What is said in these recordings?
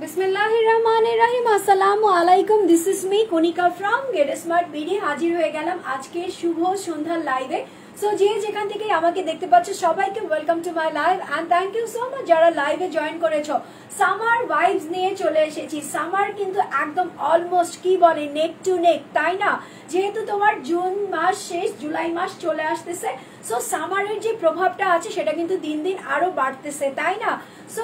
बिस्मिल्लाहिर्रहमानिर्रहीम अस्सलामु आलाइकुम। This is me Kanika from Get Smart BD. হাজির হয়ে গেলাম আজকে শুভ সন্ধ্যার লাইভে। সো যে যেখান থেকে আমাকে দেখতে পাচ্ছ সবাইকে welcome to my live and thank you so much যারা লাইভে জয়েন করেছো। সামার ভাইবস নিয়ে চলে এসেছি। সামার কিন্তু একদম অলমোস্ট কি বলে নেক টু নেক, তাই না? যেহেতু তোমার জুন মাস শেষ, জুলাই মাস চলে আসতেছে, সো সামারের যে প্রভাবটা আছে সেটা কিন্তু দিন দিন আরো বাড়তেছে, তাই না? সো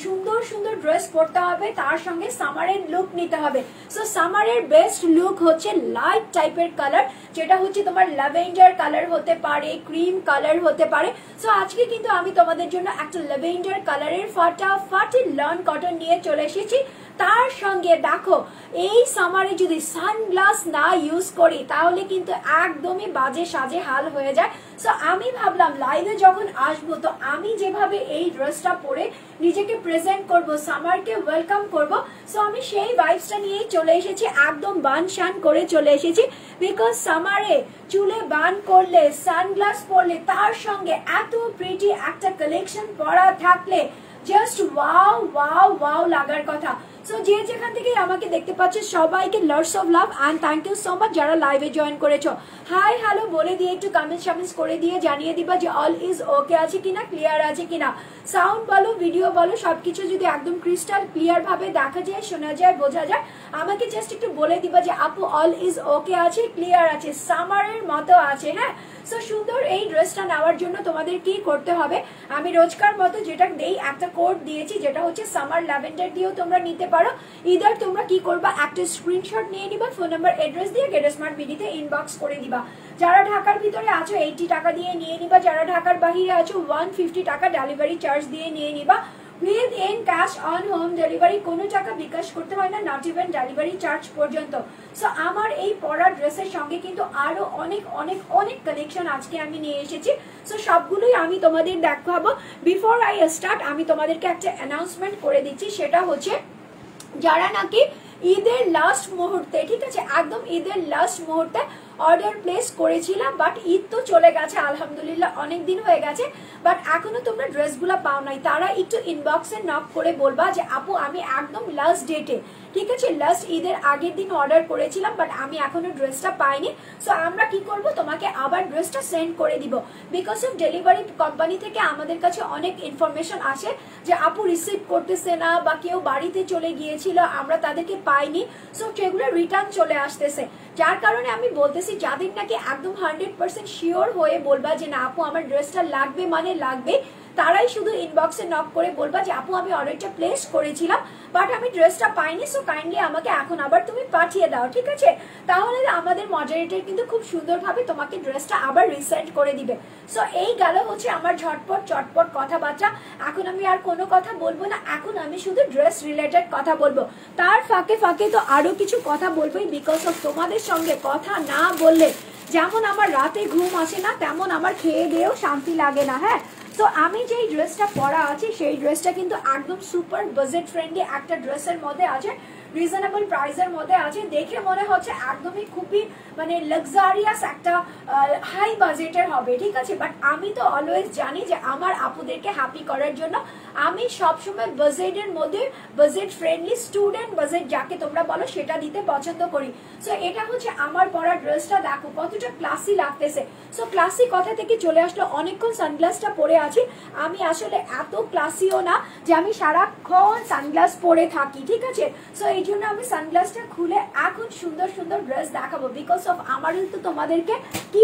সুন্দর সুন্দর ড্রেস পরতে হবে, তার সঙ্গে সামারের লুক নিতে হবে। সো সামারের বেস্ট লুক হচ্ছে লাইট টাইপের কালার, যেটা হচ্ছে তোমার ল্যাভেন্ডার কালার হতে পারে, ক্রিম কালার হতে পারে। সো আজকে কিন্তু আমি তোমাদের জন্য একটা ল্যাভেন্ডার কালারের ফাটাফাটি লন কটন নিয়ে চলে এসেছি। তার সঙ্গে দেখো, এই সামারে যদি সানগ্লাস না ইউজ করি তাহলে কিন্তু একদমই বাজে সাজে হাল হয়ে যায়। সো আমি ভাবলাম লাইভে যখন আসবো তো আমি যেভাবে এই ড্রেসটা পরে নিজেকে প্রেজেন্ট করব, সামারকে ওয়েলকাম করব, সো আমি সেই ভাইবসটা নিয়েই চলে এসেছি। একদম বান শান করে চলে এসেছি, বিকজ সামারে চুলে বান করলে, সানগ্লাস পরলে, তার সঙ্গে এত প্রিটি একটা কালেকশন পরা থাকলে জাস্ট ওয়াও ওয়াও ওয়াও লাগার কথা। সো যে যেখান থেকে আমাকে দেখতে পাচ্ছ সবাইকে lots of love and thank you so much যারা লাইভে জয়েন করেছো। হাই হ্যালো বলে দিয়ে একটু কমেন্টস করে দিয়ে জানিয়ে দিবা যে অল ইজ ওকে আছে কিনা, ক্লিয়ার আছে কিনা। সাউন্ড বলো, ভিডিও বলো, সবকিছু যদি একদম ক্রিস্টাল ক্লিয়ার ভাবে দেখা যায়, শোনা যায়, বোঝা যায়, আমাকে জাস্ট একটু বলে দিবা যে আপু অল ইজ ওকে আছে, ক্লিয়ার আছে, সামারের মতো আছে। হ্যাঁ, সো সুন্দর এই ড্রেসটা নেওয়ার জন্য তোমাদের কি করতে হবে, আমি রোজকার মতো যেটা দেই একটা কোড দিয়েছি, যেটা হচ্ছে সামার ল্যাভেন্ডার দিয়েও তোমরা নিতে পারো। ইদার তোমরা কি করবা, একটা স্ক্রিনশট নিয়ে নিবা, ফোন নাম্বার অ্যাড্রেস দিয়ে গেট স্মার্ট বিডিতে ইনবক্স করে দিবা। যারা ঢাকার ভিতরে আছো 80 টাকা দিয়ে নিয়ে নিবা, যারা ঢাকার বাহিরে আছো 150 টাকা ডেলিভারি চার্জ দিয়ে নিয়ে নিবা। With in cash on home delivery, কোনো টাকা বিকাশ করতে হয় না, নট ইভেন ডেলিভারি চার্জ পর্যন্ত। সো আমার এই পরা ড্রেসের সঙ্গে কিন্তু আরো অনেক অনেক অনেক কালেকশন আজকে আমি নিয়ে এসেছি। সো সবগুলোই আমি তোমাদের দেখাবো। বিফোর আই স্টার্ট আমি তোমাদেরকে একটা অ্যানাউন্সমেন্ট করে দিচ্ছি, সেটা হচ্ছে যারা নাকি ঈদের লাস্ট মুহূর্তে, ঠিক আছে, একদম ঈদের লাস্ট মুহূর্তে অর্ডার প্লেস করেছিলাম, বাট ঈদ তো চলে গেছে আলহামদুলিল্লাহ, অনেক দিন হয়ে গেছে, বাট এখনো তোমরা ড্রেসগুলো পাও নাই, তারা একটু ইনবক্সে নক করে বলবা যে আপু আমি একদম লাস্ট ডেটে, ঠিক আছে, লাস্ট ঈদের আগের দিন অর্ডার করেছিলাম, বাট আমি এখনো ড্রেসটা পাইনি। সো আমরা কি করব, তোমাকে আবার ড্রেসটা সেন্ড করে দিব। বিকজ অফ ডেলিভারি কোম্পানি থেকে আমাদের কাছে অনেক ইনফরমেশন আসে যে আপু রিসিভ করতেছে না, বা কেউ বাড়িতে চলে গিয়েছিল, আমরা তাদেরকে পাইনি, সো সেগুলো রিটার্ন চলে আসতেছে। যার কারণে আমি বলতেছি যাদের নাকি একদম 100% শিওর হয়ে বলবা যে না আপু আমার ড্রেসটা লাগবে মানে লাগবে, তারাই শুধু ইনবক্সে নক করে বলবা যে আপু আমি অর্ডারটা প্লেস করেছিলাম, বাট আমি ড্রেসটা পাইনি, সো কাইন্ডলি আমাকে এখন আবার তুমি পাঠিয়ে দাও, ঠিক আছে? তাহলে আমাদের মডারেটর কিন্তু খুব সুন্দরভাবে তোমাকে ড্রেসটা আবার রিসেন্ড করে দিবে। সো এই গেল হচ্ছে আমার ঝটপট চটপট কথাবার্তা। এখন আমি আর কোনো কথা বলবো না, এখন আমি শুধু ড্রেস রিলেটেড কথা বলবো। তার ফাঁকে ফাঁকে তো আরো কিছু কথা বলবোই, বিকজ অফ তোমাদের সঙ্গে কথা না বললে যেমন আমার রাতে ঘুম আসে না, তেমন আমার খেয়ে দিয়েও শান্তি লাগে না। হ্যাঁ, তো আমি যেই ড্রেসটা পরা আছি সেই ড্রেসটা কিন্তু একদম সুপার বাজেট ফ্রেন্ডলি একটা ড্রেসের মধ্যে আছে, রিজনেবল প্রাইসের মধ্যে আছে, দেখে মনে হচ্ছে একদমই খুবই মানে লাক্সারিয়াস একটা হাই বাজেটের হবে, ঠিক আছে? বাট আমি তো অলওয়েজ জানি যে আমার আপুদেরকে হ্যাপি করার জন্য আমি সবসময় বাজেটের মধ্যে, বাজেট ফ্রেন্ডলি, স্টুডেন্ট বাজেট যাকে তোমরা বলো, সেটা দিতে পছন্দ করি। সো এটা হচ্ছে আমার পরা ড্রেসটা, দেখো কতটা ক্লাসি লাগতেছে। সো ক্লাসি কথা থেকে চলে আসলো, অনেকক্ষণ সানগ্লাসটা পরে আছি, আমি আসলে এত ক্লাসিও না যে আমি সারাক্ষণ সানগ্লাস পরে থাকি, ঠিক আছে? সো এই জন্য আমি সানগ্লাসটা খুলে এখন সুন্দর সুন্দর ড্রেস দেখাবো, বিকজ অফ আমারও তো তোমাদেরকে কি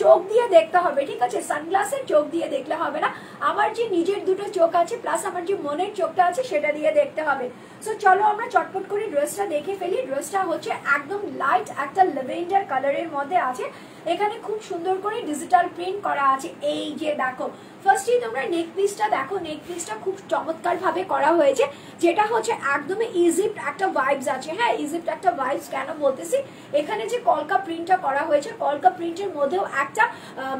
চোখ দিয়ে দেখতে হবে, ঠিক আছে? সানগ্লাসের চোখ দিয়ে দেখলে হবে না, আমার যে নিজের দুটো চোখ আছে প্লাস আমার যে মনের চোখটা আছে সেটা দিয়ে দেখতে হবে। সো চলো আমরা চটপট করে ড্রেসটা দেখে ফেলি। ড্রেসটা হচ্ছে একদম লাইট একটা ল্যাভেন্ডার কালারের মধ্যে আছে, এখানে খুব সুন্দর করে ডিজিটাল প্রিন্ট করা আছে। এই যে দেখো, ফার্স্টেই তোমরা নেক পিসটা দেখো, নেক পিসটা খুব চমৎকার ভাবে করা হয়েছে, যেটা হচ্ছে একদমই ইজিপ্ট একটা ভাইবস আছে। হ্যাঁ, ইজিপ্ট একটা ভাইবস কেন বলতেছি, এখানে যে কলকা প্রিন্টটা করা হয়েছে, কলকা প্রিন্টের মধ্যেও একটা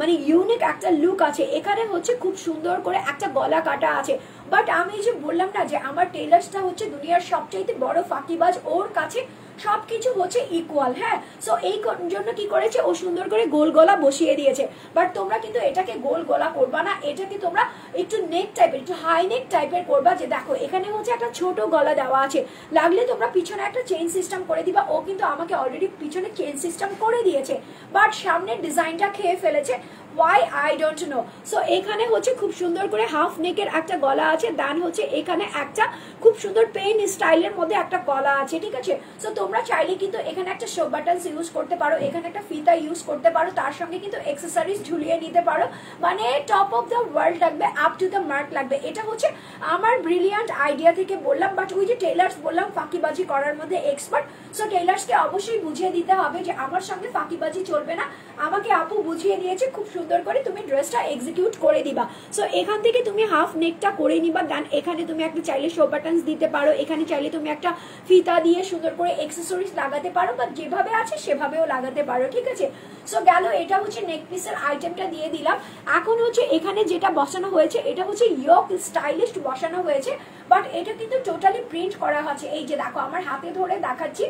মানে ইউনিক একটা লুক আছে। এখানে হচ্ছে খুব সুন্দর করে একটা গলা কাটা আছে, বাট আমি যে বললাম না যে আমার টেলার্সটা হচ্ছে দুনিয়ার সবচাইতে বড় ফাঁকিবাজ, ওর কাছে সবকিছু হচ্ছে ইকুয়াল। হ্যাঁ, সো এই জন্য কি করেছে, ও সুন্দর করে গোল গলা বসিয়ে দিয়েছে। বাট তোমরা কিন্তু এটাকে গোল গলা করবা না, এটাকে তোমরা একটু নেক টাইপের, একটু হাই নেক টাইপের করবা। যে দেখো এখানে হচ্ছে একটা ছোট গলা দেওয়া আছে, লাগলে তোমরা পিছনে একটা চেইন সিস্টেম করে দিবা। ও কিন্তু আমাকে অলরেডি পিছনে চেইন সিস্টেম করে দিয়েছে, বাট সামনের ডিজাইনটা খেয়ে ফেলেছে। Why I don't know. So এখানে হচ্ছে খুব সুন্দর করে হাফ নেকের একটা গলা আছে, দেন হচ্ছে এখানে একটা খুব সুন্দর পেন স্টাইলের মধ্যে একটা গলা আছে, ঠিক আছে। সো তোমরা চাইলে কিন্তু এখানে একটা শো বাটনস ইউজ করতে পারো, এখানে একটা ফিতা ইউজ করতে পারো, তার সঙ্গে কিন্তু এক্সেসরিজ ঝুলিয়ে নিতে পারো। মানে টপ অফ দ্য ওয়ার্ল্ড লাগবে, আপ টু দ্য মার্ক লাগবে। এটা হচ্ছে আমার ব্রিলিয়ান্ট আইডিয়া থেকে বললাম, বাট ওই যে টেলার্স বললাম ফাঁকিবাজি করার মধ্যে এক্সপার্ট। সো টেলার্সকে অবশ্যই বুঝিয়ে দিতে হবে যে আমার সঙ্গে ফাঁকিবাজি চলবে না। আমাকে আপু বুঝিয়ে দিয়েছে, খুব সুন্দর করে তুমি ড্রেসটা এক্সিকিউট করে দিবা। সো এখান থেকে তুমি হাফ নেকটা করে নিবা, দেন এখানে তুমি একটা চাইলে শো বাটনস দিতে পারো, এখানে চাইলে তুমি একটা ফিতা দিয়ে সুন্দর করে এক্সেসরিজ লাগাতে পারো, বা যেভাবে আছে সেভাবেও লাগাতে পারো, ঠিক আছে। সো গেল, এটা হচ্ছে নেক পিসের আইটেমটা দিয়ে দিলাম। এখন হচ্ছে এখানে যেটা বসানো হয়েছে এটা হচ্ছে ইয়োক স্টাইলিশ বসানো হয়েছে, বাট এটা কিন্তু টোটালি প্রিন্ট করা হচ্ছে। এই যে দেখো আমার হাতে ধরে দেখাচ্ছি,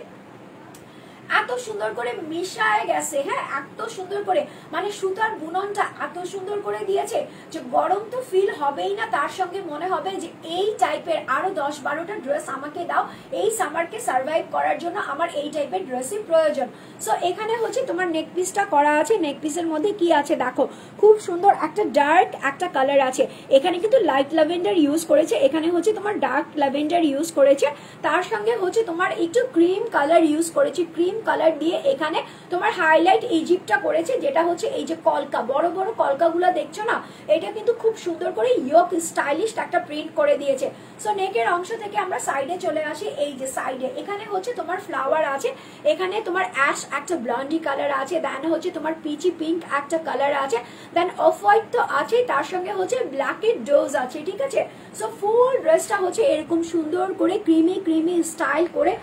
এত সুন্দর করে মিশায় গেছে। হ্যাঁ, এত সুন্দর করে, মানে সুতার বুননটা এত সুন্দর করে দিয়েছে যে গরম তো ফিল হবেই না, তার সঙ্গে মনে হবে যে এই টাইপের আরো 10-12টা ড্রেস আমাকে দাও, এই সামারকে সার্ভাইভ করার জন্য আমার এই টাইপের ড্রেসই প্রয়োজন। সো এখানে হচ্ছে তোমার নেক পিসটা করা আছে, নেক পিসের মধ্যে কি আছে দেখো, খুব সুন্দর একটা ডার্ক একটা কালার আছে। এখানে কিন্তু লাইট ল্যাভেন্ডার ইউজ করেছে, এখানে হচ্ছে তোমার ডার্ক ল্যাভেন্ডার ইউজ করেছে, তার সঙ্গে হচ্ছে তোমার একটু ক্রিম কালার ইউজ করেছে। ক্রিম কালার দিয়ে এখানে তোমার হাইলাইট ইজিপ্টটা করেছে, যেটা হচ্ছে এই যে কলকা, বড় বড় কলকাগুলো দেখছো না, এটা কিন্তু খুব সুন্দর করে ইয়োক স্টাইলিশ একটা প্রিন্ট করে দিয়েছে। সো নেকের অংশ থেকে আমরা সাইডে চলে আসি। এই যে সাইডে এখানে হচ্ছে তোমার ফ্লাওয়ার আছে, এখানে তোমার অ্যাশ একটা ব্লন্ডি কালার আছে, দেন হচ্ছে তোমার পিচি পিঙ্ক একটা কালার আছে, দেন অফ হোয়াইট তো আছে, তার সঙ্গে হচ্ছে ব্ল্যাকের ডোজ আছে, ঠিক আছে। সো ফুল ড্রেসটা হচ্ছে এরকম সুন্দর করে ক্রিমি ক্রিমি স্টাইল করে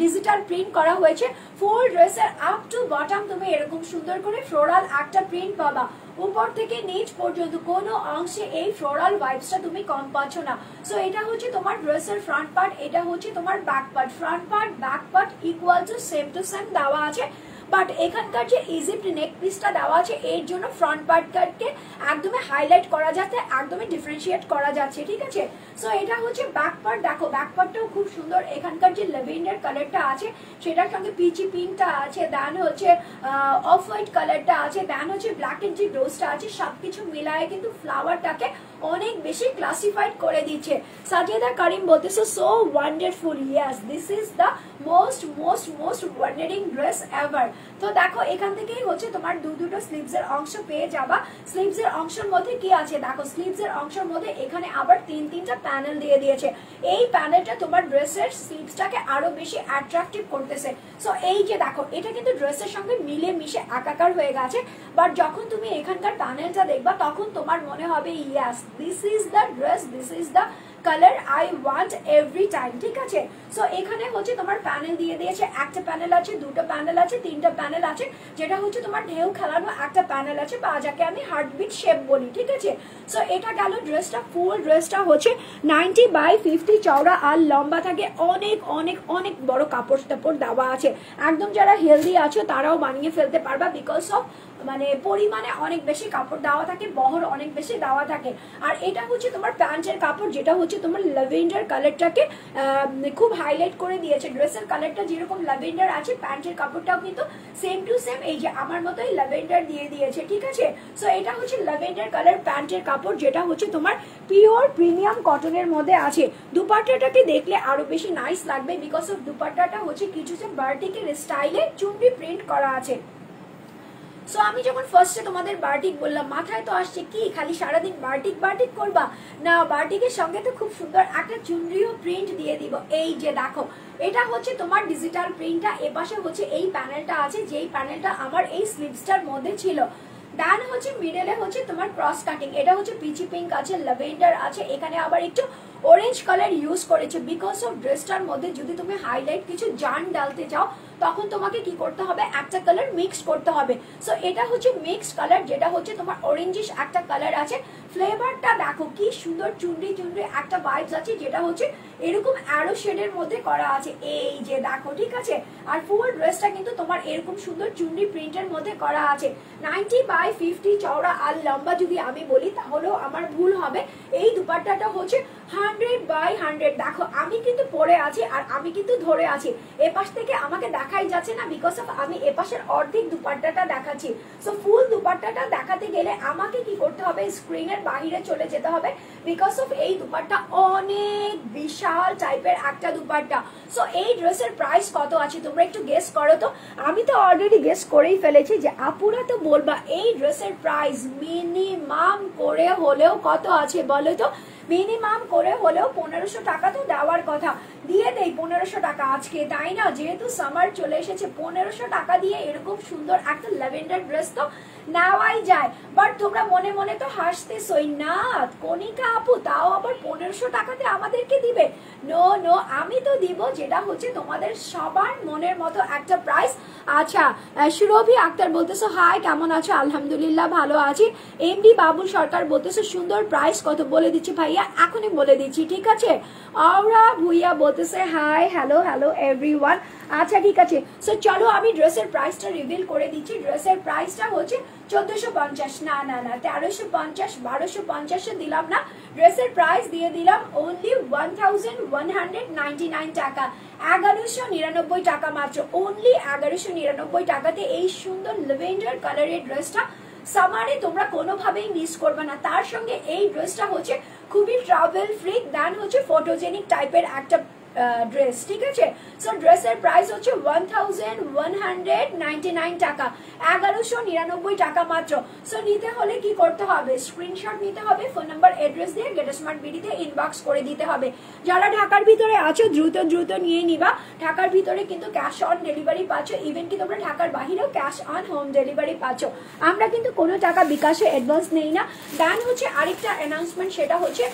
ডিজিটাল প্রিন্ট করা হয়েছে। ফুল ড্রেসের আপ টু বটম তুমি এরকম সুন্দর করে ফ্লোরাল একটা প্রিন্ট পাবা, উপর থেকে নিচ পর্যন্ত কোনো অংশে এই ফ্লোরাল ভাইবসটা তুমি কম পাচ্ছ না। সো এটা হচ্ছে তোমার ড্রেসের ফ্রন্ট পার্ট, এটা হচ্ছে তোমার back part. Front part back part equal to same দেওয়া আছে, বাট এখানকার যে ইজিপ্ট নেক পিসটা দেওয়া আছে এর জন্য ফ্রন্ট পার্টকে একদমই হাইলাইট করা যাচ্ছে, একদমই ডিফারেন্সিয়েট করা যাচ্ছে, ঠিক আছে। সো এটা হচ্ছে ব্যাক পার্ট। দেখো ব্যাক পার্টটাও খুব সুন্দর, এখানকার যে ল্যাভেন্ডার কালারটা আছে সেটার সঙ্গে পিচি পিঙ্কটা আছে, দেন হচ্ছে অফ হোয়াইট কালারটা আছে, দেন হচ্ছে ব্ল্যাক এর যে ডোজটা আছে, সবকিছু মিলায়ে কিন্তু ফ্লাওয়ারটাকে অনেক বেশি ক্লাসিফাইড করে দিচ্ছে। সাজিদা কারিম বলতেছে so wonderful, yes this is the most most most wandering dress ever. তো দেখো এখান থেকেই হচ্ছে তোমার দুটো স্লিভস এর অংশ পেয়ে যাবা। স্লিভস এর অংশের মধ্যে কি আছে দেখো, স্লিভস এর অংশের মধ্যে এখানে আবার তিনটা প্যানেল দিয়ে দিয়েছে। এই প্যানেলটা তোমার ড্রেসের স্লিভসটাকে আরো বেশি অ্যাট্রাকটিভ করতেছে। সো এই যে দেখো এটা কিন্তু ড্রেসের সঙ্গে মিলে মিশে একাকার হয়ে গেছে, বাট যখন তুমি এখানকার প্যানেলটা দেখবা তখন তোমার মনে হবে yes this is the dress, this is the colour I want every time, ঠিক আছে। সো এখানে হচ্ছে তোমার প্যানেল দিয়ে দিয়েছে, একটা প্যানেল আছে, দুটো প্যানেল আছে, তিনটা প্যানেল আছে, যেটা হচ্ছে তোমার ঢেউ খেলানো একটা প্যানেল আছে, বা যাকে আমি হার্টবিট শেপ বলি, ঠিক আছে। সো এটা গেল ড্রেসটা। ফুল ড্রেসটা হচ্ছে 90/50 চওড়া আর লম্বা থাকে, অনেক অনেক অনেক বড় কাপড় টাপড় দেওয়া আছে। একদম যারা হেলদি আছো তারাও বানিয়ে ফেলতে পারবা, বিকজ অফ মানে পরিমাণে অনেক বেশি কাপড় দেওয়া থাকে, বহর অনেক বেশি দেওয়া থাকে। আর এটা হচ্ছে তোমার প্যান্টের কাপড়, যেটা হচ্ছে তোমার ল্যাভেন্ডার কালারটাকে খুব হাইলাইট করে দিয়েছে। ড্রেসের কালারটা যেরকম ল্যাভেন্ডার আছে, প্যান্টের কাপড়টাও কিন্তু সেম টু সেম এই যে আমার মতোই ল্যাভেন্ডার দিয়ে দিয়েছে, ঠিক আছে। সো এটা হচ্ছে ল্যাভেন্ডার কালার প্যান্টের কাপড়, যেটা হচ্ছে তোমার পিওর প্রিমিয়াম কটনের মধ্যে আছে। দুপাট্টাটাকে দেখলে আরো বেশি নাইস লাগবে, বিকজ অফ দুপাট্টাটা হচ্ছে কিছু বার্টিকের স্টাইলে চুনরি প্রিন্ট করা আছে। সো আমি যখন ফার্স্টে তোমাদের বার্টিক বললাম, মাথায় তো আসছে কি খালি সারাদিন বার্টিক বার্টিক করবা না, বার্টিকের সঙ্গে তো খুব সুন্দর একটা চুনরিও প্রিন্ট দিয়ে দিব। এই যে দেখো এটা হচ্ছে তোমার ডিজিটাল প্রিন্টটা, এপাশে হচ্ছে এই প্যানেলটা আছে, যেই প্যানেলটা আমার এই স্লিভসটার মধ্যে ছিল। দেন হচ্ছে মিডলে হচ্ছে তোমার ক্রস কাটিং, এটা হচ্ছে পিচি পিঙ্ক আছে, ল্যাভেন্ডার আছে, এখানে আবার একটু অরেঞ্জ কালার ইউজ করেছে বিকজ অফ ড্রেসটার মধ্যে যদি তুমি হাইলাইট কিছু জান ডালতে চাও তখন তোমাকে কি করতে হবে, একটা কালার মিক্স করতে হবে। সো এটা হচ্ছে মিক্সড কালার, যেটা হচ্ছে তোমার অরেঞ্জিশ একটা কালার আছে। ফ্লেভারটা দেখো কি সুন্দর, চুনরি চুনরি একটা ভাইবস আছে, যেটা হচ্ছে এরকম অ্যারো শেডের মধ্যে করা আছে, এই যে দেখো, ঠিক আছে। আর ফুল ড্রেসটা কিন্তু তোমার এরকম সুন্দর চুনরি প্রিন্টের মধ্যে করা আছে। 90/50 চওড়া আর লম্বা যদি আমি বলি তাহলেও আমার ভুল হবে। এই দুপাট্টাটা হচ্ছে 100/100। দেখো আমি কিন্তু পরে আছি আর আমি কিন্তু ধরে আছি, এপাশ থেকে আমাকে দেখাই যাচ্ছে না বিকজ অফ আমি এপাশের অর্ধেক দুপাট্টাটা দেখাচ্ছি। সো ফুল দুপাট্টাটা দেখাতে গেলে আমাকে কি করতে হবে, স্ক্রিনের বাহিরে চলে যেতে হবে বিকজ অফ এই দুপাট্টা অনেক বিশাল টাইপের একটা দুপাট্টা। সো এই ড্রেসের প্রাইস কত আছে তোমরা একটু গেস করো তো। আমি তো অলরেডি গেস করেই ফেলেছি যে আপুরা তো বলবা এই ড্রেসের প্রাইস মিনিমাম করে হলেও কত আছে বলো তো। মিনিমাম করে হলেও 1500 টাকা তো দেওয়ার কথা, দিয়ে দেই 1500 টাকা আজকে, তাই না? যেহেতু সামার চলে এসেছে, 1500 টাকা দিয়ে এরকম সুন্দর একটা ল্যাভেন্ডার ড্রেস তো নেওয়াই যায়। বাট তোমরা মনে মনে তো হাসতেছই, না কণিকা আপু তাও আবার 1500 টাকাতে আমাদেরকে দিবে। নো নো, আমি তো দিব যেটা হচ্ছে তোমাদের সবার মনের মতো একটা প্রাইস। আচ্ছা, সুরভি আক্তার বলতেছো হাই, কেমন আছো? আলহামদুলিল্লাহ ভালো আছি। এমডি বাবুল সরকার বলতেছো সুন্দর প্রাইস কত, বলে দিচ্ছি ভাইয়া, এখনই বলে দিচ্ছি, ঠিক আছে। আমরা ভুইয়া বলতেছে হাই, হ্যালো হ্যালো এভরিওয়ান। আচ্ছা ঠিক আছে, সো চলো আমি ড্রেসের প্রাইসটা রিভিল করে দিচ্ছি। ড্রেসের প্রাইসটা হচ্ছে 1450, না না না 1350, 1250 দিলাম না, ড্রেসের প্রাইস দিয়ে দিলাম অনলি 1199 টাকা, 1199 টাকা মাত্র, অনলি 1199 টাকাতে এই সুন্দর ল্যাভেন্ডার কালারের ড্রেসটা সামারে তোমরা কোনোভাবেই মিস করবে না। তার সঙ্গে এই ড্রেসটা হচ্ছে খুবই ট্রাভেল ফ্রি, দেন হচ্ছে ফটোজেনিক টাইপের একটা ড্রেস, ঠিক আছে। সো ড্রেসের প্রাইস হচ্ছে 1199 টাকা, 1199 টাকা মাত্র। সো নিতে হলে কি করতে হবে, স্ক্রিনশট নিতে হবে, ফোন নাম্বার অ্যাড্রেস দিয়ে গেট স্মার্ট বিডিতে ইনবক্স করে দিতে হবে। যারা ঢাকার ভিতরে আছো দ্রুত দ্রুত নিয়ে নিবা। ঢাকার ভিতরে কিন্তু ক্যাশ অন ডেলিভারি পাচ্ছ, ইভেন কি তোমরা ঢাকার বাহিরেও ক্যাশ অন হোম ডেলিভারি পাচ্ছ। আমরা কিন্তু কোনো টাকা বিকাশে অ্যাডভান্স নেই না। দেন হচ্ছে আরেকটা অ্যানাউন্সমেন্ট, সেটা হচ্ছে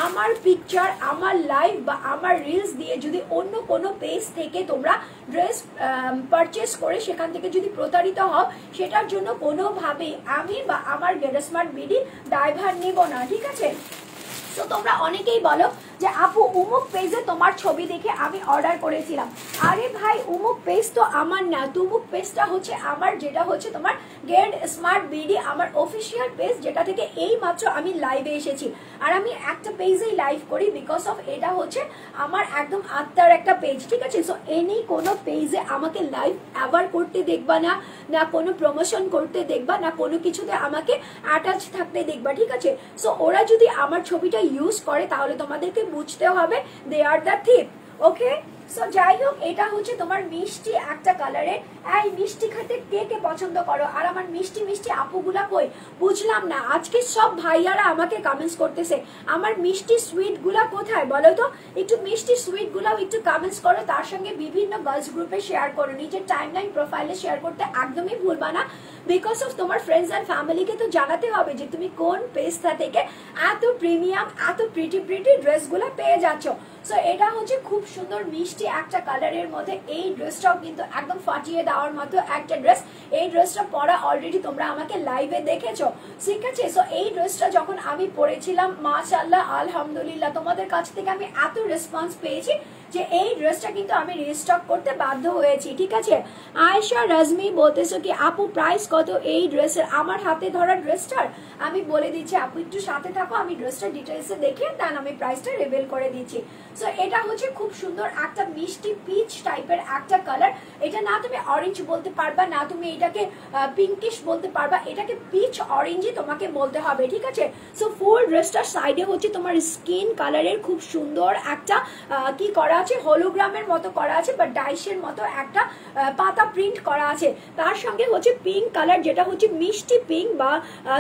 আমার পিকচার, আমার লাইভ বা আমার রিলস দিয়ে যদি অন্য কোনো পেজ থেকে তোমরা ড্রেস পারচেস করে সেখান থেকে যদি প্রতারিত হও, সেটার জন্য কোনোভাবেই আমি বা আমার গেট স্মার্ট বিডি দায়ভার নিব না, ঠিক আছে। তো তোমরা অনেকেই বলো যে আপু উমুক পেজে তোমার ছবি দেখে আমি অর্ডার করেছিলাম। আরে ভাই উমুক পেজ তো আমার না, তুমুক পেজটা হচ্ছে আমার, যেটা হচ্ছে তোমার গেট স্মার্ট বিডি, আমার অফিসিয়াল পেজ, যেটা থেকে এই মাত্র আমি লাইভে এসেছি। আর আমি একটা পেজেই লাইভ করি বিকজ অফ এটা হচ্ছে আমার একদম আত্মার একটা পেজ, ঠিক আছে। সো এনি কোনো পেজে আমাকে লাইভ এভার করতে দেখবা না, না কোনো প্রমোশন করতে দেখবা না, কোনো কিছুতে আমাকে অ্যাটাচ থাকতে দেখবা, ঠিক আছে। সো ওরা যদি আমার ছবিটা ইউজ করে তাহলে তোমাদেরকে বুঝতে হবে দে are the thief, okay. So যাই হোক, এটা হচ্ছে তোমার মিষ্টি একটা কালারের। এই মিষ্টি খেতে কে কে পছন্দ করো, আর আমার মিষ্টি মিষ্টি আপুগুলা কই বুঝলাম না। আজকে সব ভাইয়ারা আমাকে কমেন্টস করতেছে, আমার মিষ্টি সুইট গুলা কোথায় বলো তো। একটু মিষ্টি সুইট গুলাও একটু কমেন্টস করো, তার সঙ্গে বিভিন্ন গার্লস গ্রুপে শেয়ার করো, নিজের টাইমলাইন প্রোফাইলে শেয়ার করতে একদমই ভুলবা না। বিকজ অফ তোমার ফ্রেন্ডস অ্যান্ড ফ্যামিলিকে তো জানাতে হবে যে তুমি কোন পেজটা থেকে এত প্রিমিয়াম, এত প্রিটি প্রিটি ড্রেসগুলো পেয়ে যাচ্ছ। সো এটা হচ্ছে খুব সুন্দর মিষ্টি একটা কালারের মধ্যে। এই ড্রেসটাও কিন্তু একদম ফাটিয়ে দেওয়ার মতো একটা ড্রেস। এই ড্রেসটা পরা অলরেডি তোমরা আমাকে লাইভে দেখেছো, ঠিক আছে। সো এই ড্রেসটা যখন আমি পরেছিলাম, মাশাআল্লাহ আলহামদুলিল্লাহ, তোমাদের কাছ থেকে আমি এত রেসপন্স পেয়েছি যে এই ড্রেসটা কিন্তু আমি রিস্টক করতে বাধ্য হয়েছি, ঠিক আছে। আয়েশা রাজমি বলতেছো কি আপু প্রাইস কত এই ড্রেসের? আমার হাতে ধরা ড্রেসটার আমি বলে দিচ্ছি, আপু একটু সাথে থাকো, আমি ড্রেসটা ডিটেলসে দেখে দেন আমি প্রাইসটা রিভিল করে দিচ্ছি। সো এটা হচ্ছে খুব সুন্দর একটা মিষ্টি পিচ টাইপের একটা কালার। এটা না তুমি অরেঞ্জ বলতে পারবা, না তুমি এটাকে পিঙ্কিশ বলতে পারবা, এটাকে পিচ অরেঞ্জই তোমাকে বলতে হবে, ঠিক আছে। সো ফুল ড্রেসটার সাইডে হচ্ছে তোমার স্কিন কালারের খুব সুন্দর একটা কি করা আছে, হোলোগ্রামের মতো করা আছে বা ডাইসের মতো একটা পাতা প্রিন্ট করা আছে। তার সঙ্গে হচ্ছে পিঙ্ক কালার, যেটা হচ্ছে মিষ্টি পিঙ্ক বা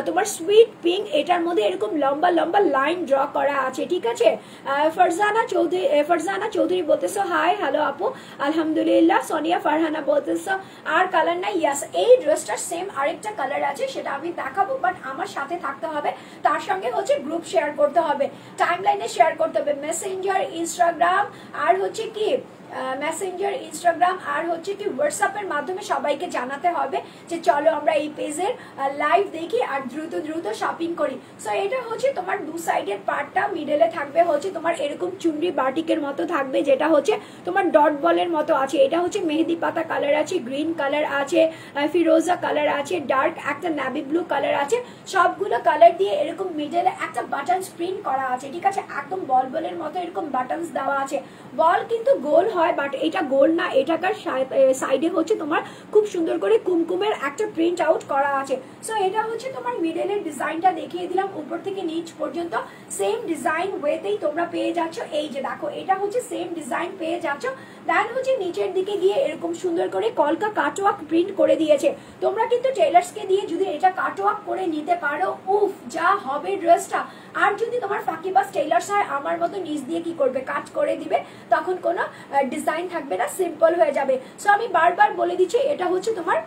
তোমার সুইট পিঙ্ক, এটার মধ্যে এরকম লম্বা লম্বা লাইন ড্র করা আছে, ঠিক আছে। ফারজানা চৌধুরী, ফারজানা চৌধুরী বলতেছো হাই, হ্যালো আপু, আলহামদুলিল্লাহ। সোনিয়া ফারহানা বলতেছো আর কালার নাই, ইয়াস এই ড্রেসটার সেম আরেকটা কালার আছে, সেটা আমি দেখাবো, বাট আমার সাথে থাকতে হবে, তার সঙ্গে হচ্ছে গ্রুপ শেয়ার করতে হবে, টাইমলাইনে শেয়ার করতে হবে, মেসেঞ্জার, ইনস্টাগ্রাম আর হচ্ছে কি মেসেঞ্জার, ইনস্টাগ্রাম আর হচ্ছে কি হোয়াটসঅ্যাপের মাধ্যমে সবাইকে জানাতে হবে যে চলো আমরা এই পেজের লাইভ দেখি আর দ্রুত দ্রুত শপিং করি। সো এটা হচ্ছে তোমার দু সাইডের পার্টটা, মিডলে থাকবে হচ্ছে তোমার এরকম চুনরি বাটিকের মতো থাকবে, যেটা হচ্ছে তোমার ডট বলের মতো আছে। এটা হচ্ছে মেহেদি পাতা কালার আছে, গ্রিন কালার আছে, ফিরোজা কালার আছে, ডার্ক একটা নেভি ব্লু কালার আছে, সবগুলো কালার দিয়ে এরকম মিডলে একটা বাটনস প্রিন্ট করা আছে, ঠিক আছে, একদম বল বলের মতো এরকম বাটনস দেওয়া আছে। বল কিন্তু গোল হয়, বাট এটা গোল না, এটাকার সাইডে হচ্ছে তোমার খুব সুন্দর করে কুমকুমের একটা প্রিন্ট আউট করা আছে। সো এটা হচ্ছে তোমার মিডলের ডিজাইনটা দেখিয়ে দিলাম, উপর থেকে নিচ পর্যন্ত সেম ডিজাইন ওয়েতেই তোমরা পেয়ে যাচ্ছ। এই যে দেখো এটা হচ্ছে সেম ডিজাইন পেয়ে যাচ্ছ। দেন হচ্ছে নিচের দিকে গিয়ে এরকম সুন্দর করে কলকা কাটওয়ার্ক প্রিন্ট করে দিয়েছে। তোমরা কিন্তু টেলার্সকে দিয়ে যদি এটা কাটওয়ার্ক করে নিতে পারো, উফ যা হবে ড্রেসটা। আর যদি তোমার ফাঁকিবাজ টেলার্স হয় আমার মতো নিচ দিয়ে কি করবে, কাট করে দিবে, তখন কোনো ডিজাইন থাকবে না, সিম্পল হয়ে যাবে। সো আমি বারবার বলে দিচ্ছি এটা হচ্ছে তোমার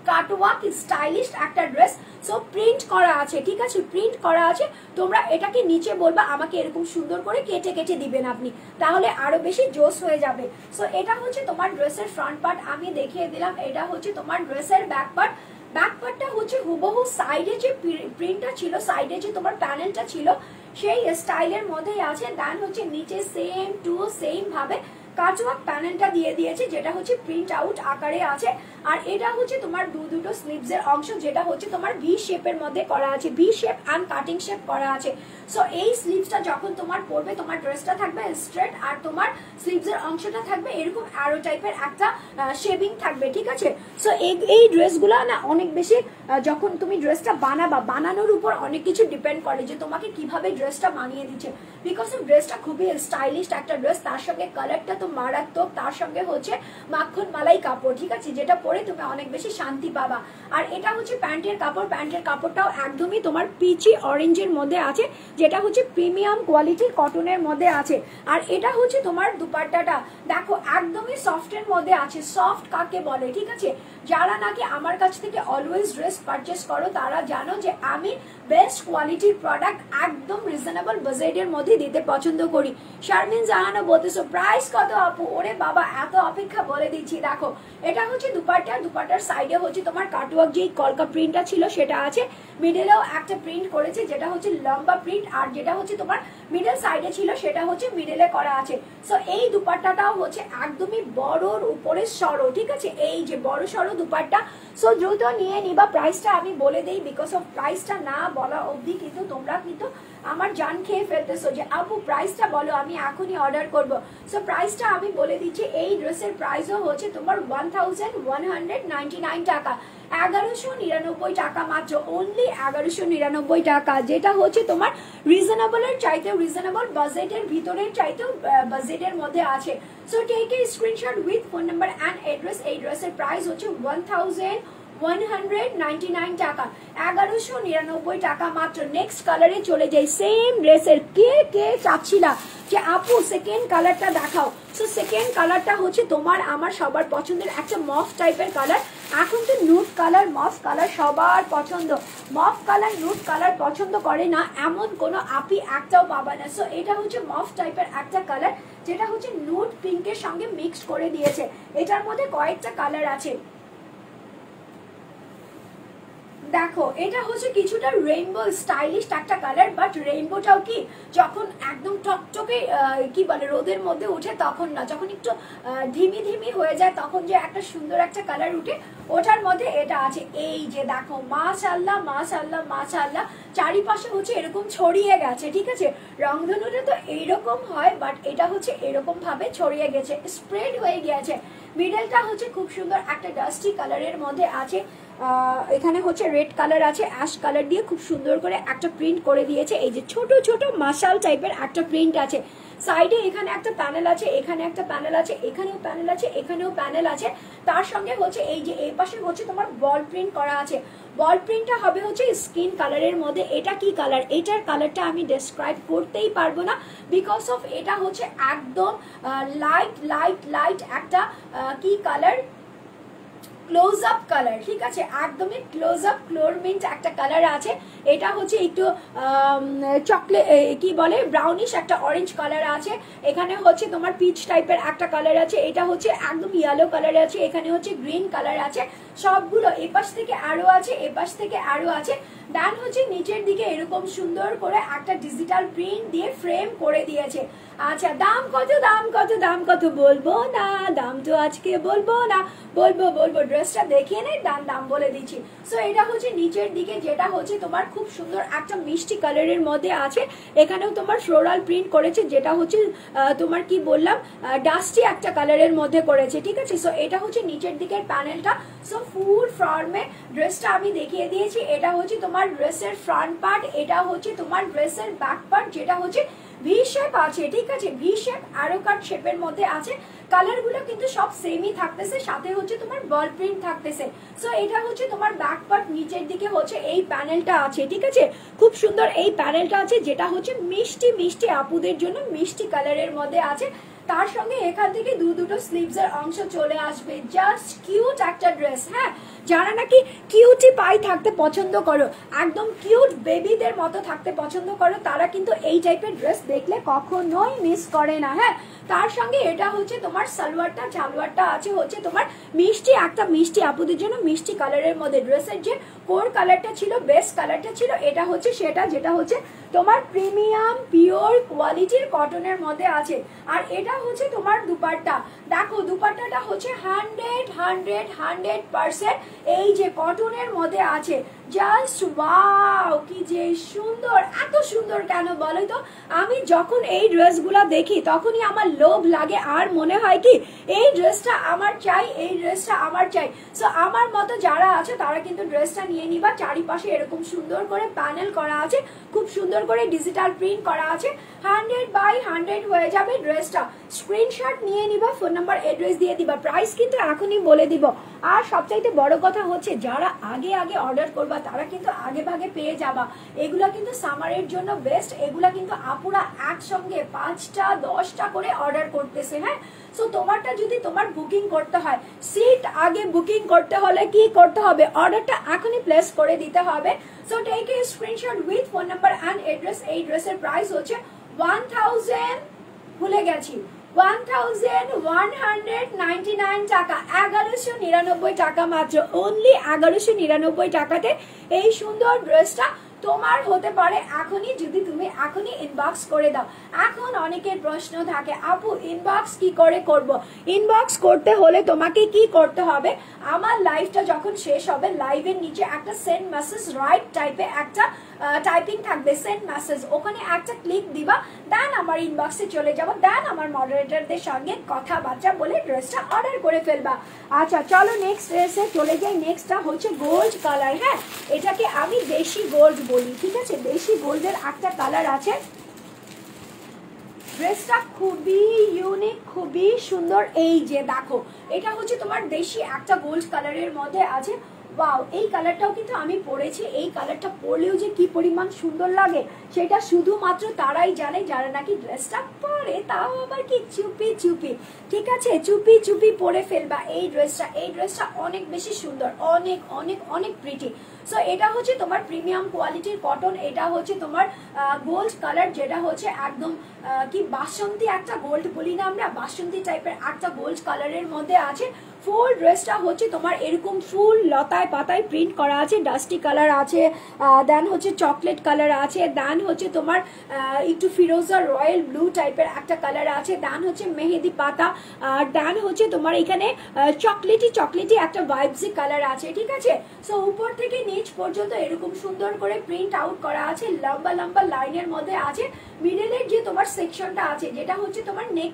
কাটওয়ার্ক স্টাইলিশ একটা ড্রেস। সো প্রিন্ট করা আছে, ঠিক আছে, প্রিন্ট করা আছে। তোমরা এটাকে নিচে বলবা আমাকে এরকম সুন্দর করে কেটে কেটে দিবেন আপনি, তাহলে আরো বেশি জোস হয়ে যাবে। সো এটা হচ্ছে তোমার ড্রেসের ফ্রন্ট পার্ট আমি দেখিয়ে দিলাম। এটা হচ্ছে তোমার ড্রেসের ব্যাক পার্ট। ব্যাক পার্টটা হচ্ছে হুবহু সাইডে যে প্রিন্টটা ছিল, সাইডে যে তোমার প্যানেলটা ছিল সেই স্টাইলের মধ্যেই আছে। দেন হচ্ছে নিচে সেম টু সেম ভাবে কাটওয়ার্ক প্যানেলটা দিয়ে দিয়েছে, যেটা হচ্ছে প্রিন্ট আউট আকারে আছে। আর এটা হচ্ছে তোমার দুটো স্লিভস এর অংশ, যেটা হচ্ছে তোমার ভি শেপের মধ্যে করা আছে, V shape and cutting shape করা আছে। সো এই স্লিভসটা যখন তোমার পরবে, তোমার ড্রেসটা থাকবে স্ট্রেট, আর তোমার স্লিভস এর অংশটা থাকবে এরকম অ্যারো টাইপের একটা শেপিং থাকবে, ঠিক আছে। সো এই ড্রেসগুলো না অনেক বেশি, যখন তুমি ড্রেসটা বানানোর উপর অনেক কিছু ডিপেন্ড করে যে তোমাকে কিভাবে ড্রেসটা বানিয়ে দিচ্ছে, বিকজ অফ ড্রেসটা খুবই স্টাইলিশ একটা ড্রেস, তার সঙ্গে কালারটা তো মারাত্মক, তার সঙ্গে হচ্ছে মাখন মালাই কাপড়, ঠিক আছে, যেটা পরে তুমি অনেক বেশি শান্তি পাবা। আর এটা হচ্ছে প্যান্টের কাপড়, প্যান্টের কাপড়টাও একদমই তোমার পিচি অরেঞ্জের মধ্যে আছে, যেটা হচ্ছে প্রিমিয়াম কোয়ালিটির কটনের মধ্যে আছে। আর এটা হচ্ছে তোমার দুপাট্টাটা দেখো একদমই সফটের মধ্যে আছে। সফট কাকে বলে, ঠিক আছে, যারা নাকি আমার কাছ থেকে অলওয়েজ ড্রেস পারচেস করো তারা জানো যে আমি বেস্ট কোয়ালিটির প্রোডাক্ট একদম রিজনেবল বাজেটের মধ্যে দিতে পছন্দ করি। শারমিন জাহানো বলতেছো প্রাইস কত আপু? ওরে বাবা এত অপেক্ষা, বলে দিচ্ছি। দেখো এটা হচ্ছে দুপাট্টা, দুপাট্টার সাইডে হচ্ছে তোমার কাটওয়ার্ক যেই কলকা প্রিন্টটা ছিল সেটা আছে, মিডলেও একটা প্রিন্ট করেছে যেটা হচ্ছে লম্বা প্রিন্ট, আর যেটা হচ্ছে তোমার মিডল সাইডে ছিল সেটা হচ্ছে মিডলে করা আছে। সো এই দুপাট্টাটাও হচ্ছে একদমই বড়র উপরে সরো, ঠিক আছে, এই যে বড় সরো দুপাট্টা। সো দ্রুত নিয়ে নিবা। প্রাইসটা আমি বলে দেই, বিকজ অফ প্রাইসটা না বলা অবধি কিন্তু তোমরা কিন্তু আমার জান খেয়ে ফেলতেছো যে আপু প্রাইসটা বলো, আমি এখনই অর্ডার করব। সো প্রাইসটা আমি বলে দিচ্ছি, এই ড্রেসের প্রাইসও হচ্ছে তোমার 1199 টাকা, 1199 টাকা মাত্র, অনলি 1199 টাকা, যেটা হচ্ছে তোমার রিজনেবলের চাইতেও রিজনেবল, বাজেটের ভিতরের চাইতেও বাজেটের মধ্যে আছে। So take a screenshot with phone number and address. এই ড্রেসের প্রাইস হচ্ছে 1199 টাকা, 1199 টাকা মাত্র। নেক্সট কালারে চলে যাই, সেম ড্রেসের কে কে চাচ্ছিলা যে আপু সেকেন্ড কালারটা দেখাও। সো সেকেন্ড কালারটা হচ্ছে তোমার আমার সবার পছন্দের একটা মফ টাইপের কালার। এখন তো নুট কালার, মফ কালার সবার পছন্দ, মফ কালার নুট কালার পছন্দ করে না এমন কোনো আপি একটাও পাবা না। সো এটা হচ্ছে মফ টাইপের একটা কালার, যেটা হচ্ছে নুট পিঙ্কের সঙ্গে মিক্স করে দিয়েছে। এটার মধ্যে কয়েকটা কালার আছে। দেখো এটা হচ্ছে কিছুটা রেইনবো স্টাইলিশ একটা কালার, বাট রেইনবোটাও কি যখন একদম টকটকে কি বলে রোদের মধ্যে উঠে তখন না, যখন একটু ধিমি ধিমি হয়ে যায় তখন যে একটা সুন্দর একটা কালার উঠে, ওটার মধ্যে এটা আছে। এই যে দেখো মাশাআল্লাহ মাশাআল্লাহ মাশাআল্লাহ, চারিপাশে হচ্ছে এরকম ছড়িয়ে গেছে, ঠিক আছে, রংধনুটা তো এইরকম হয়, বাট এটা হচ্ছে এরকম ভাবে ছড়িয়ে গেছে, স্প্রেড হয়ে গিয়েছে। মিডলটা হচ্ছে খুব সুন্দর একটা ডাস্টি কালারের মধ্যে আছে, এখানে হচ্ছে রেড কালার আছে, অ্যাশ কালার দিয়ে খুব সুন্দর করে একটা প্রিন্ট করে দিয়েছে। এই যে ছোট ছোট মাশাল টাইপের একটা প্রিন্ট আছে। সাইডে এখানে একটা প্যানেল আছে, এখানে একটা প্যানেল আছে, এখানেও প্যানেল আছে, এখানেও প্যানেল আছে। তার সঙ্গে হচ্ছে এই যে এই পাশে হচ্ছে তোমার বল প্রিন্ট করা আছে। বল প্রিন্টটা হবে হচ্ছে স্কিন কালারের মধ্যে। এটা কি কালার, এটার কালারটা আমি ডেসক্রাইব করতেই পারবো না, বিকজ অফ এটা হচ্ছে একদম লাইট লাইট লাইট একটা কি কালার, ক্লোজ আপ কালার, ঠিক আছে, একদমই ক্লোজ আপ ক্লোরমিন্ট একটা কালার আছে। এটা হচ্ছে একটু চকলেট কি বলে ব্রাউনিশ একটা অরেঞ্জ কালার আছে। এখানে হচ্ছে তোমার পিচ টাইপের একটা কালার আছে। এটা হচ্ছে একদম ইয়েলো কালার আছে। এখানে হচ্ছে গ্রিন কালার আছে। সবগুলো এপাশ থেকে আরো আছে, এপাশ থেকে আরো আছে। দেন হচ্ছে নিচের দিকে এরকম সুন্দর করে একটা ডিজিটাল প্রিন্ট দিয়ে ফ্রেম করে দিয়েছে। আচ্ছা, দাম কত, দাম কত, দাম কত বলবো না, দাম তো আজকে বলবো না, বলবো বলবো ড্রেসটা দেখিয়ে নেই, দাম বলে দিচ্ছি। সো এটা হচ্ছে নিচের দিকে, যেটা হচ্ছে তোমার খুব সুন্দর একটা মিষ্টি কালারের মধ্যে আছে। এখানেও তোমার ফ্লোরাল প্রিন্ট করেছে, যেটা হচ্ছে তোমার কি বললাম ডাস্টি একটা কালারের মধ্যে করেছে, ঠিক আছে। সো এটা হচ্ছে নিচের দিকের প্যানেলটা। সো ফুল ফর্মে ড্রেসটা আমি দেখিয়ে দিয়েছি। এটা হচ্ছে তোমার ড্রেসের ফ্রন্ট পার্ট, এটা হচ্ছে তোমার ড্রেসের ব্যাক পার্ট, যেটা হচ্ছে ভি শেপ আছে, ঠিক আছে, ভি শেপ অ্যারো কাট শেপের মধ্যে আছে। কালারগুলো কিন্তু সব সেমই থাকতেছে, সাথে হচ্ছে তোমার বল প্রিন্ট থাকতেছে। সো এটা হচ্ছে তোমার ব্যাক পার্ট, নিচের দিকে হচ্ছে এই প্যানেলটা আছে, ঠিক আছে, খুব সুন্দর এই প্যানেলটা আছে, যেটা হচ্ছে মিষ্টি মিষ্টি আপুদের জন্য মিষ্টি কালারের মধ্যে আছে। তার সঙ্গে এখান থেকে দুটো স্লিভস এর অংশ চলে আসবে। জাস্ট কিউট একটা ড্রেস। হ্যাঁ, যারা নাকি কিউটি পাই থাকতে পছন্দ করো, একদম কিউট বেবিদের মতো থাকতে পছন্দ করো, তারা কিন্তু এই টাইপের ড্রেস দেখলে কখনোই মিস করে না। হ্যাঁ, তার সঙ্গে এটা হচ্ছে তোমার সালোয়ারটা, ঝালোয়ারটা আছে হচ্ছে তোমার মিষ্টি একটা মিষ্টি আপুদের জন্য মিষ্টি কালারের মধ্যে। ড্রেসের যে কোর কালারটা ছিল, বেস্ট কালারটা ছিল, এটা হচ্ছে সেটা, যেটা হচ্ছে তোমার প্রিমিয়াম পিওর কোয়ালিটির কটনের মধ্যে আছে। আর এটা হচ্ছে তোমার দুপাট্টা। দেখো দুপাট্টাটা হচ্ছে 100% এই যে কটনের মধ্যে আছে। জাস্ট ওয়াও, কি যে সুন্দর, এত সুন্দর কেন বলো তো? আমি যখন এই ড্রেসগুলো দেখি তখনই আমার লোভ লাগে, আর মনে হয় কি এই ড্রেসটা আমার চাই, এই ড্রেসটা আমার চাই। সো আমার মতো যারা আছে তারা কিন্তু ড্রেসটা নিয়ে নিবা। চারিপাশে এরকম সুন্দর করে প্যানেল করা আছে, খুব সুন্দর করে ডিজিটাল প্রিন্ট করা আছে। 100/100 হয়ে যাবে ড্রেসটা। স্ক্রিনশট নিয়ে নিবা, ফোন নাম্বার অ্যাড্রেস দিয়ে দিবা, প্রাইস কিন্তু এখনই বলে দিব। আর সবচাইতে বড় কথা হচ্ছে যারা আগে আগে অর্ডার করবা তারা কিন্তু আগে ভাগে পেয়ে যাবা। এগুলা কিন্তু সামারের জন্য বেস্ট। এগুলা কিন্তু আপুরা একসঙ্গে 5টা 10টা করে অর্ডার করতেছে। হ্যাঁ, সো তোমারটা যদি তোমার বুকিং করতে হয়, সিট আগে বুকিং করতে হলে কি করতে হবে, অর্ডারটা এখনই প্লেস করে দিতে হবে। So take a screenshot with phone number and address. এই ড্রেসের প্রাইস হচ্ছে 1000, ভুলে গেছি, 1199 টাকা, 1199 টাকা মাত্র, অনলি 1199 টাকাতে এই সুন্দর ড্রেসটা তোমার হতে পারে এখনই, যদি তুমি এখনই ইনবক্স করে দাও। এখন অনেকের প্রশ্ন থাকে, আপু ইনবক্স কি করে করব? ইনবক্স করতে হলে তোমাকে কি করতে হবে, আমার লাইভটা যখন শেষ হবে লাইভের নিচে একটা সেন্ড মেসেজ রাইট টাইপে একটা টাইপিং থাকবে, সেন্ড মেসেজ, ওখানে একটা ক্লিক দিবা, দেন আমার ইনবক্সে চলে যাবো, দেন আমার মডারেটরদের সঙ্গে কথাবার্তা বলে ড্রেসটা অর্ডার করে ফেলবা। আচ্ছা চলো নেক্সট ড্রেসে চলে যাই। নেক্সটটা হচ্ছে গোল্ড কালার। হ্যাঁ, এটাকে আমি দেশি গোল্ড বলি, ঠিক আছে, দেশি গোল্ডের একটা কালার আছে। ড্রেসটা খুবই ইউনিক, খুবই সুন্দর। এই যে দেখো, এটা হচ্ছে তোমার দেশি একটা গোল্ড কালারের মধ্যে আছে। ওয়াও, এই কালারটাও কিন্তু আমি পরেছি। এই কালারটা পরলেও যে কি পরিমাণ সুন্দর লাগে সেটা শুধুমাত্র তারাই জানে যারা নাকি ড্রেসটা পরে, তাও আবার কি চুপি চুপি, ঠিক আছে, চুপি চুপি পরে ফেলবা এই ড্রেসটা। এই ড্রেসটা অনেক বেশি সুন্দর, অনেক অনেক অনেক প্রিটি। সো এটা হচ্ছে তোমার প্রিমিয়াম কোয়ালিটির কটন। এটা হচ্ছে তোমার গোল্ড কালার, যেটা হচ্ছে একদম কি বাসন্তী একটা গোল্ড বলি না আমরা, বাসন্তী টাইপের একটা গোল্ড কালারের মধ্যে আছে। ফুল ড্রেসটা হচ্ছে তোমার এরকম ফুল লতায় পাতায় প্রিন্ট করা আছে, ডাস্টি কালার আছে, দেন হচ্ছে চকলেট কালার আছে, দেন হচ্ছে তোমার একটু ফিরোজা রয়্যাল ব্লু টাইপের একটা কালার আছে, দেন হচ্ছে মেহেদি পাতা, আর দেন হচ্ছে তোমার এখানে চকলেটি চকলেটি একটা ভাইবসি কালার আছে, ঠিক আছে। সো উপর থেকে নিচ পর্যন্ত এরকম সুন্দর করে প্রিন্ট আউট করা আছে, লম্বা লম্বা লাইনের মধ্যে আছে। মিডলের যে তোমার সেকশনটা আছে যেটা হচ্ছে তোমার নেক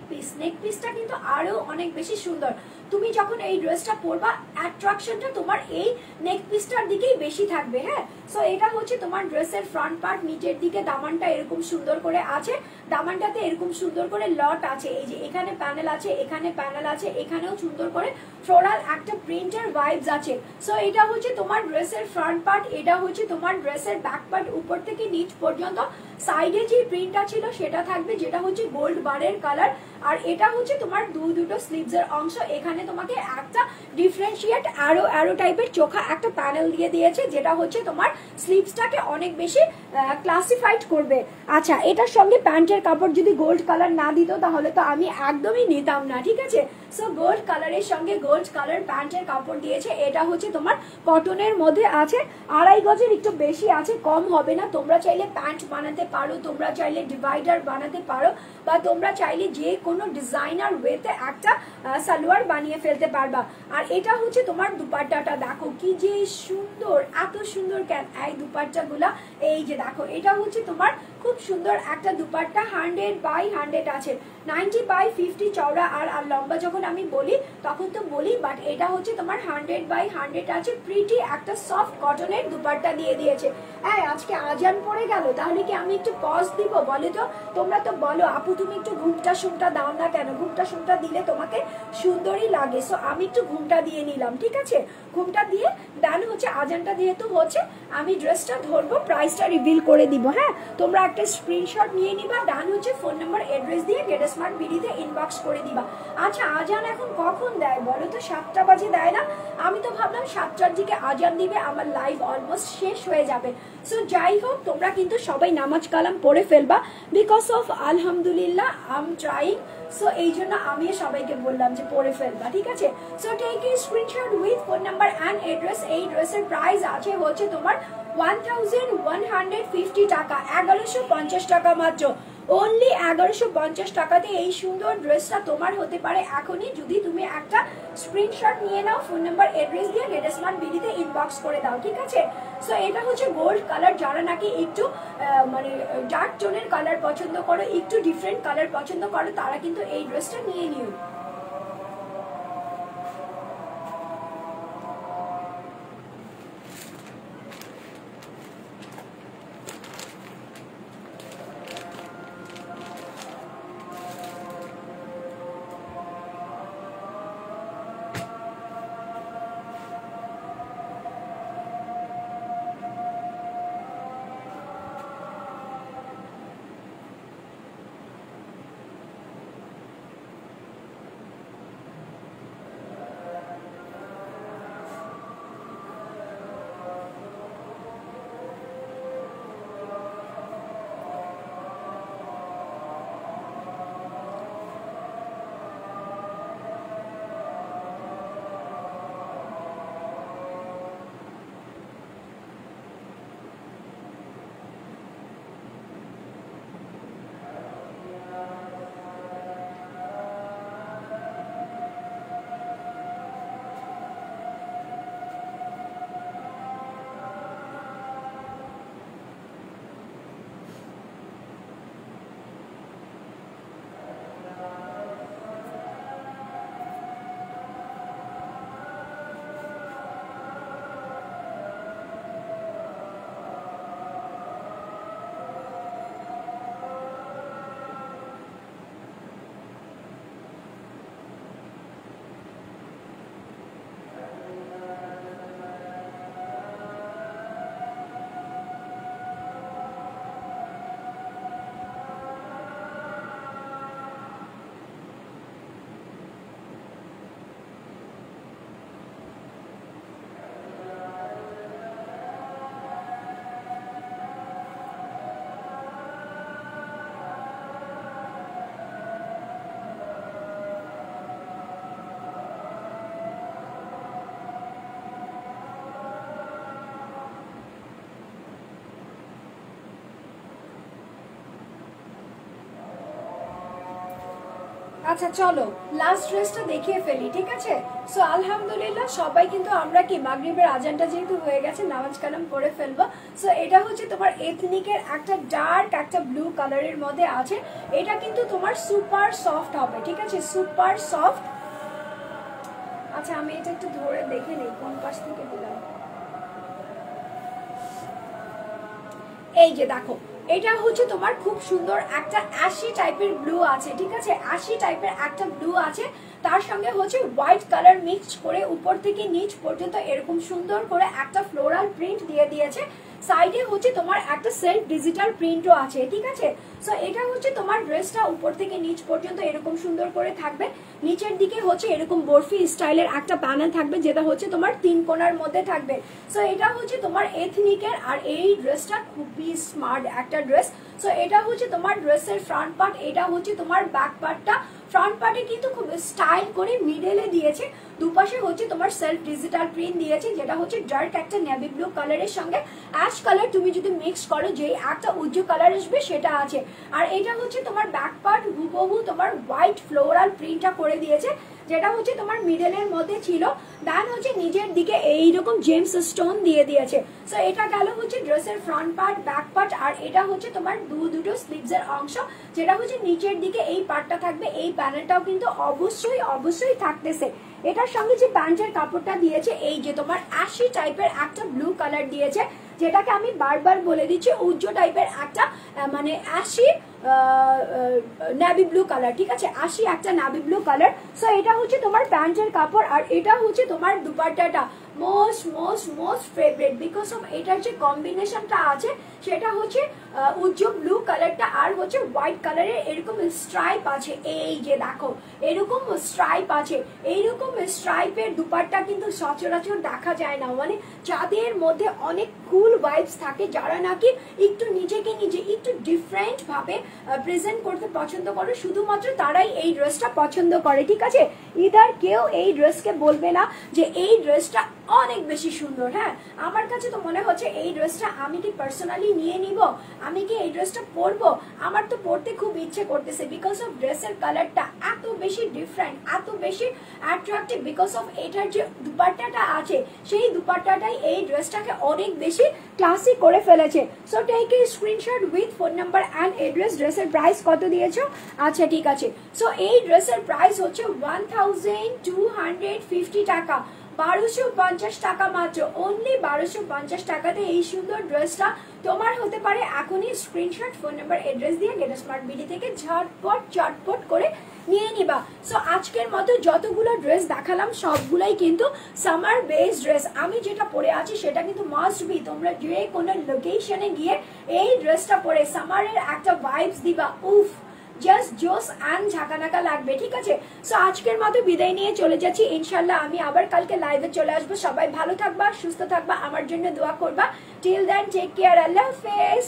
পিসটা কিন্তু আরো অনেক বেশি সুন্দর। তুমি যখন এই ড্রেসটা পরবা অ্যাট্রাকশনটা তোমার এই নেক পিসটার দিকেই বেশি থাকবে। হ্যাঁ, সো এটা হচ্ছে তোমার ড্রেসের ফ্রন্ট পার্ট। নিচের দিকে দামানটা এরকম সুন্দর করে আছে, দামানটাতে এরকম সুন্দর করে লট আছে, এই যে এখানে প্যানেল আছে, এখানে প্যানেল আছে, এখানেও সুন্দর করে ফ্লোরাল একটা প্রিন্টের ভাইবস আছে। সো এটা হচ্ছে তোমার ড্রেসের ফ্রন্ট পার্ট, এটা হচ্ছে তোমার ড্রেসের ব্যাক পার্ট। উপর থেকে নিচ পর্যন্ত সাইডে যে প্রিন্টটা ছিল সেটা থাকবে, যেটা হচ্ছে গোল্ড বারের কালার। আর এটা হচ্ছে তোমার দুটো স্লিভস এর অংশ। এখানে তোমাকে একটা ডিফারেন্সিয়েট অ্যারো টাইপের চোখা একটা প্যানেল দিয়ে দিয়েছে, যেটা হচ্ছে তোমার স্লিভসটাকে অনেক বেশি ক্লাসিফাইড করবে। আচ্ছা, এটার সঙ্গে প্যান্টের কাপড় যদি গোল্ড কালার না দিত তাহলে তো আমি একদমই নিতাম না, ঠিক আছে। সো গোল্ড কালারের সঙ্গে গোল্ড কালার প্যান্টের কাপড় দিয়েছে। এটা হচ্ছে তোমার কটনের মধ্যে আছে, 2.5 গজের একটু বেশি আছে, কম হবে না। তোমরা চাইলে প্যান্ট বানাতে পারো, তোমরা চাইলে ডিভাইডার বানাতে পারো, বা তোমরা চাইলে যে কোনো ডিজাইনার ওয়েতে একটা সালোয়ার বানিয়ে ফেলতে পারবা। আর এটা হচ্ছে তোমার দুপাট্টাটা, দেখো কি যে সুন্দর, এত সুন্দর কেন এই দুপাট্টাগুলা। এই যে দেখো, এটা হচ্ছে তোমার খুব সুন্দর একটা দুপাট্টা, 100/100 আছে, 90/50 চওড়া। আর লম্বা যখন আমি বলি তখন তো বলি, বাট এটা হচ্ছে তোমার 100/100 আছে। প্রিটি একটা সফট কটনের দুপাট্টা দিয়ে দিয়েছে। হ্যাঁ, আজকে আজান পড়ে গেল, তাহলে কি আমি একটু পজ দিব বলে তো? তোমরা তো বলো আপু তুমি একটু ঘুমটা শুমটা দাও না কেন? ঘুমটা শুমটা দিলে তোমাকে সুন্দরই লাগে। সো আমি একটু ঘুমটা দিয়ে নিলাম, ঠিক আছে। ঘুমটা দিয়ে দেন হচ্ছে আজানটা যেহেতু হচ্ছে, আমি ড্রেসটা ধরবো, প্রাইসটা রিভিল করে দিব। হ্যাঁ, তোমরা একটা স্ক্রিনশট নিয়ে নিবা, ডান হচ্ছে ফোন নাম্বার অ্যাড্রেস দিয়ে গেট স্মার্ট বিডিতে ইনবক্স করে দিবা। আচ্ছা, আজান এখন কখন দেয় বলো তো? 7টা বাজে দেয় না? আমি তো ভাবলাম 7টার দিকে আজান দিবে, আমার লাইভ অলমোস্ট শেষ হয়ে যাবে। সো যাই হোক, তোমরা কিন্তু সবাই নামাজ কালাম পড়ে ফেলবা, বিকজ অফ আলহামদুলিল্লাহ আই এম ট্রাইং। সো এই জন্য আমি সবাইকে বললাম যে পড়ে ফেলবা, ঠিক আছে। So take a screenshot with phone number and address. এই ড্রেসের প্রাইস আছে হচ্ছে তোমার 1150 টাকা, 1150 টাকা মাত্র, অনলি 1150 টাকাতে এই সুন্দর ড্রেসটা তোমার হতে পারে এখনই, যদি তুমি একটা স্ক্রিনশট নিয়ে নাও, ফোন নাম্বার অ্যাড্রেস দিয়ে গেট স্মার্ট বিডিতে ইনবক্স করে দাও, ঠিক আছে। সো এটা হচ্ছে গোল্ড কালার। যারা নাকি একটু মানে ডার্ক টোনের কালার পছন্দ করো, একটু ডিফারেন্ট কালার পছন্দ করো, তারা কিন্তু এই ড্রেসটা নিয়ে নিও। আচ্ছা চলো লাস্ট ড্রেসটা দেখিয়ে ফেলি, ঠিক আছে? সো আলহামদুলিল্লাহ সবাই কিন্তু আমরা কি মাগরিবের আজানটা যেহেতু হয়ে গেছে নামাজ কালাম পড়ে ফেলবো। সো এটা হচ্ছে তোমার এথনিকের একটা ডার্ক একটা ব্লু কালারের মধ্যে আছে। এটা কিন্তু তোমার সুপার সফট হবে, ঠিক আছে, সুপার সফট। আচ্ছা আমি এটা একটু ধরে দেখে নেই কোন পাশ থেকে দিলাম। এই যে দেখো, এটা হচ্ছে তোমার খুব সুন্দর একটা অ্যাশি টাইপের ব্লু আছে, ঠিক আছে, অ্যাশি টাইপের একটা ব্লু আছে। তার সঙ্গে হচ্ছে হোয়াইট কালার মিক্সড করে উপর থেকে নিচ পর্যন্ত এরকম সুন্দর করে একটা ফ্লোরাল প্রিন্ট দিয়ে দিয়েছে। সাইডে হচ্ছে তোমার একটা সেলফ ডিজিটাল প্রিন্টও আছে, ঠিক আছে। সো এটা হচ্ছে তোমার ড্রেসটা উপর থেকে নিচ পর্যন্ত এরকম সুন্দর করে থাকবে। নিচের দিকে হচ্ছে এরকম বরফি স্টাইলের একটা প্যানেল থাকবে, যেটা হচ্ছে তোমার 3 কোণার মধ্যে থাকবে। সো এটা হচ্ছে তোমার এথনিকের, আর এই ড্রেসটা খুবই স্মার্ট একটা ড্রেস। সো এটা হচ্ছে তোমার ড্রেসের ফ্রন্ট পার্ট, এটা হচ্ছে তোমার ব্যাক পার্টটা। ফ্রন্ট পার্টে কিন্তু খুব স্টাইল করে মিডলে দিয়েছে, দুপাশে হচ্ছে তোমার সেলফ ডিজিটাল প্রিন্ট দিয়েছে, যেটা হচ্ছে ডার্ক একটা নেভি ব্লু কালারের সঙ্গে অ্যাশ কালার তুমি যদি মিক্স করো যে একটা উজ্জ্বল কালার আসবে সেটা আছে। আর এটা হচ্ছে তোমার ব্যাক পার্ট হুবহু তোমার হোয়াইট ফ্লোরাল প্রিন্টটা করে দিয়েছে, যেটা হচ্ছে তোমার মিডলের মধ্যে ছিল। দেন হচ্ছে নিচের দিকে এইরকম জেমস স্টোন দিয়ে দিয়েছে। সো এটা গেল হচ্ছে ড্রেসের ফ্রন্ট পার্ট, ব্যাক পার্ট। আর এটা হচ্ছে তোমার দুটো স্লিভস এর অংশ, যেটা হচ্ছে নিচের দিকে এই পার্টটা থাকবে। এই প্যানেলটাও কিন্তু অবশ্যই থাকতেছে। এটার সঙ্গে যে প্যান্টের কাপড়টা দিয়েছে এই যে তোমার অ্যাশি টাইপের একটা ব্লু কালার দিয়েছে, যেটাকে আমি বারবার বলে দিচ্ছি উজ্জ্বল টাইপের একটা মানে অ্যাশি নেভি ব্লু কালার, ঠিক আছে, আশি একটা নেভি ব্লু কালার। সো এটা হচ্ছে তোমার প্যান্টের কাপড়, আর এটা হচ্ছে তোমার দুপাট্টাটা মোস্ট ফেভারিট বিকজ অফ এটার যে কম্বিনেশনটা আছে সেটা হচ্ছে উজ্জ্বল ব্লু কালারটা আর হচ্ছে হোয়াইট কালারের এরকম স্ট্রাইপ আছে। এই যে দেখো এরকম স্ট্রাইপ আছে, এইরকম স্ট্রাইপের দুপাট্টা কিন্তু সচরাচর দেখা যায় না। মানে যাদের মধ্যে অনেক কুল ভাইবস থাকে, যারা নাকি একটু নিজেকে নিজে একটু ডিফারেন্ট ভাবে প্রেজেন্ট করতে পছন্দ করে, শুধুমাত্র তারাই এই ড্রেসটা পছন্দ করে, ঠিক আছে। ইদার কেউ এই ড্রেসকে বলবে না যে এই ড্রেসটা অনেক বেশি সুন্দর। হ্যাঁ, আমার কাছে তো মনে হচ্ছে এই ড্রেসটা আমি কি পার্সোনালি নিয়ে নিব, আমি কি এই ড্রেসটা পরবো, আমার তো পরতে খুব ইচ্ছে করতেছে বিকজ অফ ড্রেসের কালারটা এত বেশি ডিফারেন্ট, এত বেশি অ্যাট্রাকটিভ। বিকজ অফ এটার যে দুপাট্টাটা আছে সেই দুপাট্টাটাই এই ড্রেসটাকে অনেক বেশি ক্লাসি করে ফেলেছে। So take a screenshot with phone number and address. ড্রেসের প্রাইস কত দিয়েছো? আচ্ছা ঠিক আছে। সো এই ড্রেসের প্রাইস হচ্ছে 1250 টাকা, 1250 টাকা মাত্র, অনলি 1250 টাকাতে এই সুন্দর ড্রেসটা তোমার হতে পারে। এখনই স্ক্রিনশট ফোন নাম্বার এড্রেস দিয়ে গেট স্মার্ট বিডি থেকে ঝটপট করে নিয়ে নিবা। সো আজকের মতো যতগুলো ড্রেস দেখালাম সবগুলাই কিন্তু সামার বেস ড্রেস। আমি যেটা পরে আছি সেটা কিন্তু মাস্ট বি, তোমরা যে কোনো লোকেশনে গিয়ে এই ড্রেসটা পরে সামারের একটা ভাইবস দিবা, উফ জাস্ট জোস অ্যান্ড ঝাঁকানাকা লাগবে, ঠিক আছে। সো আজকের মতো বিদায় নিয়ে চলে যাচ্ছি, ইনশাল্লাহ আমি আবার কালকে লাইভে চলে আসবো। সবাই ভালো থাকবা, সুস্থ থাকবা, আমার জন্য দোয়া করবা। টিল দেন টেক কেয়ার, আল্লাহ হাফেজ।